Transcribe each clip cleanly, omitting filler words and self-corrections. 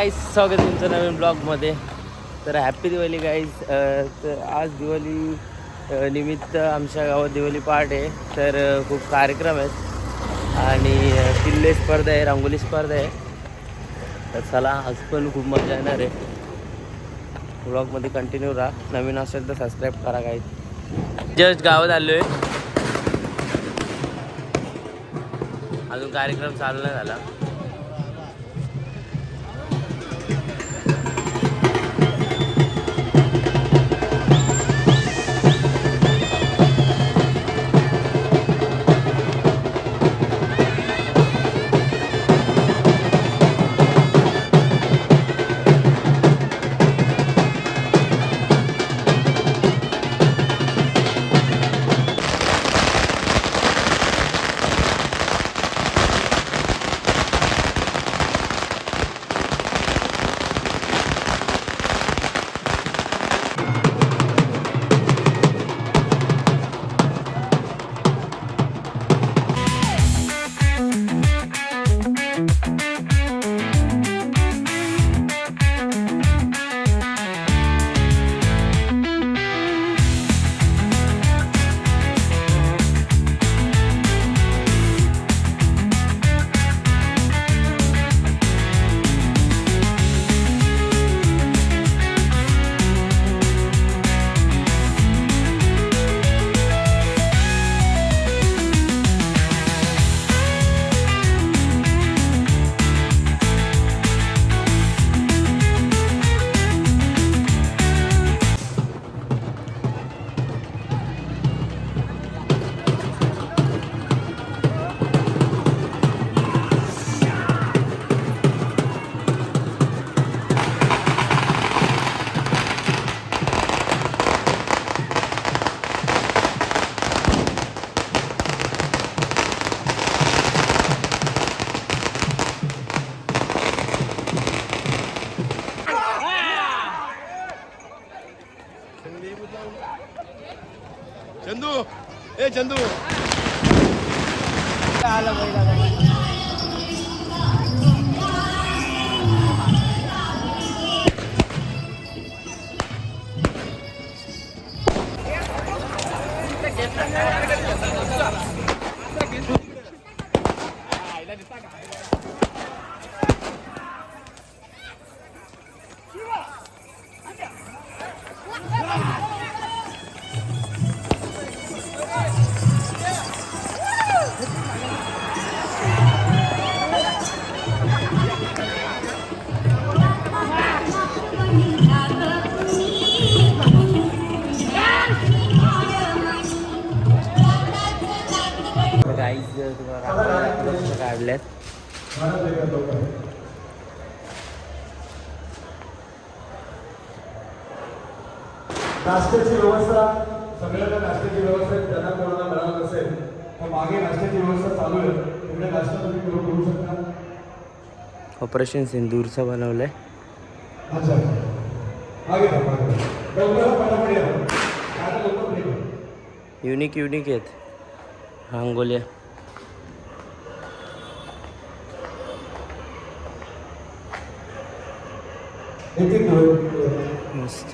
Guys, स्वागत आहे तुमचं नवीन ब्लॉगमध्ये. तर हॅप्पी दिवाळी गाईज. तर आज दिवाळी निमित्त आमच्या गावात दिवाळी पहाट आहे. तर खूप कार्यक्रम आहेत आणि किल्ले स्पर्धा आहे, रांगोली स्पर्धा आहे. तर चला, आज पण खूप मजा येणार आहे. ब्लॉगमध्ये कंटिन्यू राहा. नवीन असेल तर सबस्क्राईब करा गाईज. जस्ट गावात आलो आहे, अजून कार्यक्रम चालू नाही झाला. चंदू, ए चंदू आला बैल. गाईज, तुम्हाला काढल्यात. नाश्त्याची व्यवस्था, सगळ्यांना नाश्त्याची व्यवस्था त्यांना कोणाला मिळालं नसेल तर मागे नाश्त्याची व्यवस्था चालू आहे. पुढे नाश्ता तुम्ही करू शकता. ऑपरेशन सिंदूरचं बनवलंय. अच्छा, मागे पटापट या. युनिक आहेत रांगोल्या. मस्त.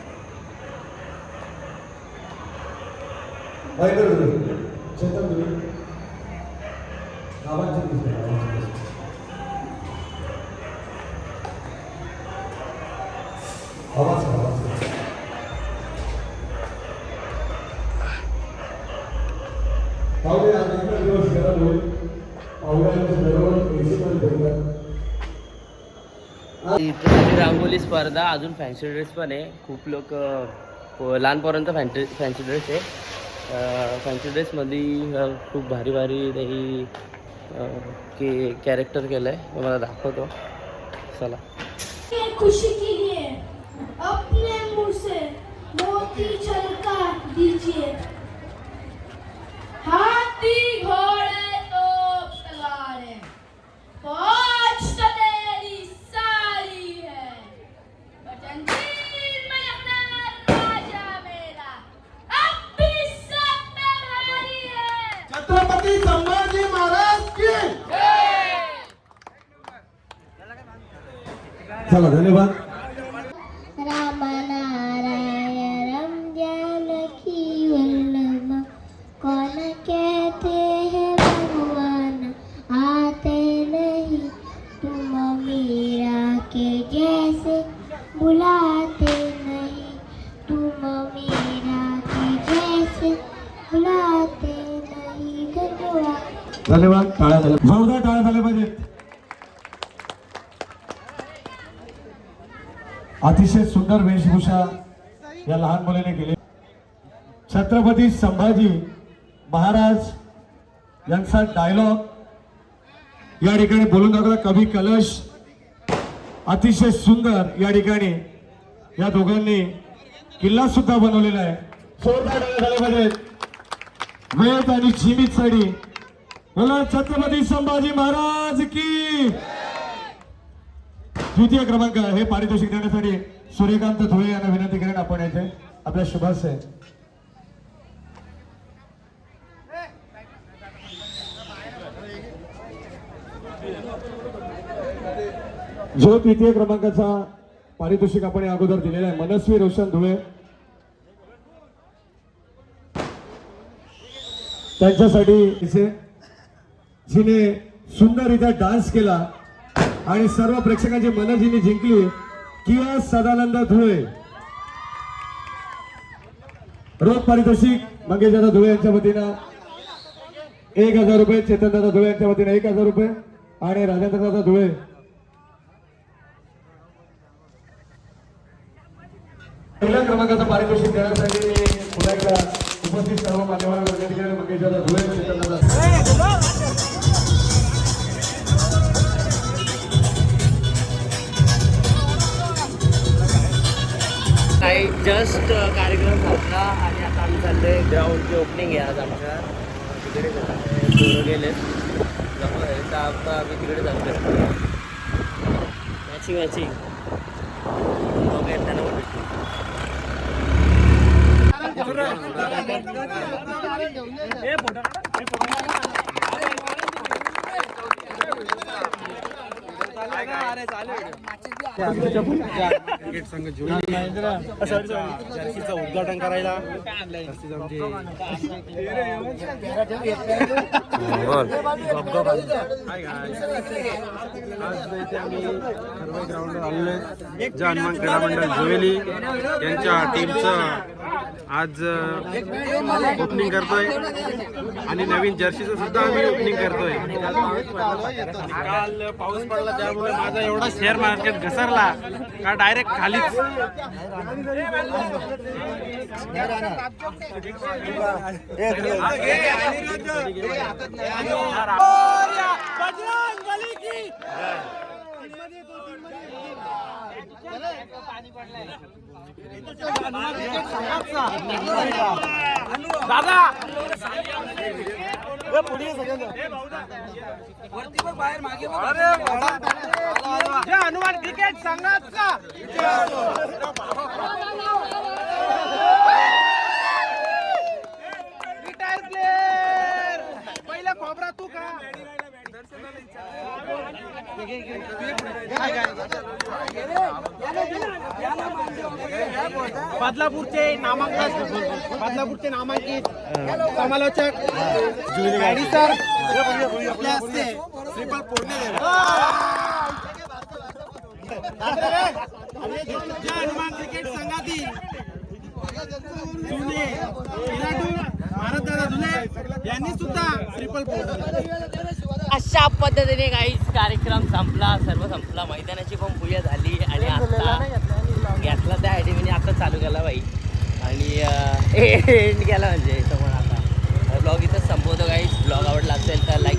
रांगोली स्पर्धा, अजून फॅन्सी ड्रेस पण आहे. खूप लोक लहानपर्यंत फॅन्सी ड्रेस आहे. फॅन्सी ड्रेसमध्ये खूप भारी काही कॅरेक्टर केलं आहे. मला दाखवतो, चला. खुशी के लिए अपने मुंह से मोती छलका दीजिए. हाथी घोड़े तोप तलवारें, फौज तो तेरी सारी है, जंजीर में अपना राजा मेरा अब भी सब में भारी है. छत्रपती संभाजी महाराज की चला धन्यवाद. राम नारायण जानकी वल्लभ कौन कहते हैं भगवान आते नहीं तुम मीरा के जैसे बुलाते नहीं तुम मीरा के जैसे बुलाते नहीं. धन्यवाद. धन्यवाद. टाळ्या झाल्या, जोरदार टाळ्या झाल्या पाहिजेत. अतिशय सुंदर वेशभूषा या लहान मुलीने केली. छत्रपती संभाजी महाराज यांचा डायलॉग या ठिकाणी बोलून दाखवला. कवी कलश अतिशय सुंदर या ठिकाणी या दोघांनी किल्ला सुद्धा बनवलेला आहे. जोरदार टाळ्या झाल्या पाहिजेत. वेद आणि जीवित साडी बोला छत्रपती संभाजी महाराज की. द्वितीय क्रमांक हे पारितोषिक देण्यासाठी सूर्यकांत धुळे यांना विनंती करेन आपण येथे आपल्या शुभाशय. जो तृतीय क्रमांकाचा पारितोषिक आपण या अगोदर दिलेला आहे मनस्वी रोशन धुळे त्यांच्यासाठी जिने सुंदररित्या डान्स केला आणि सर्व प्रेक्षकांची मन जिने जिंकली किया सदानंद धुळे. रोख पारितोषिक मंगेशदादा धुळे यांच्या वतीनं 1000 रुपये, चेतनदादा धुळे यांच्या वतीनं 1000 रुपये आणि राजेंद्रदादा धुळे पहिल्या क्रमांकाचं पारितोषिक देण्यासाठी मी पुन्हा एकदा उपस्थित सर्व मान्यवरांना विनंती करेन. मंगेशदादा धुळे, चेतनदादा काही जस्ट कार्यक्रम संपला आणि आता आम्ही चाललोय ग्राउंडची ओपनिंग आहे आज आमच्या तिकडे पोरं गेले तर आता आम्ही तिकडे चालतोय मॅचिंग बघायला त्यांना भेटतो. जर्सीचं उद्घाटन करायला हनुमान क्रीडा मंडळ जोवेली यांच्या टीमचं आज ओपनिंग करतोय आणि नवीन जर्सीचं सुद्धा आम्ही ओपनिंग करतोय. काल पाऊस पडला त्यामुळे माझा एवढा शेअर मार्केट घसरला का डायरेक्ट खालीच. दादा हनुमान क्रिकेट संघाचा रिटायर प्लेयर पहिला खोबरा तू का बदलापूरचे नामांकित समालोचक गाडी सर ट्रिपल फोडणे हनुमान क्रिकेट संघातील जुने खेळाडू भारतदादा धुले यांनी सुद्धा ट्रिपल अशा पद्धतीने काहीच कार्यक्रम संपला, सर्व संपला. मैदानाची पण पूजा झाली आणि आता घेतला त्या ॲडमिनी आता चालू केला बाई आणि एंड केला म्हणजे समोर आता ब्लॉग इथंच संपवतो. काहीच ब्लॉग आवडला असेल तर लाईक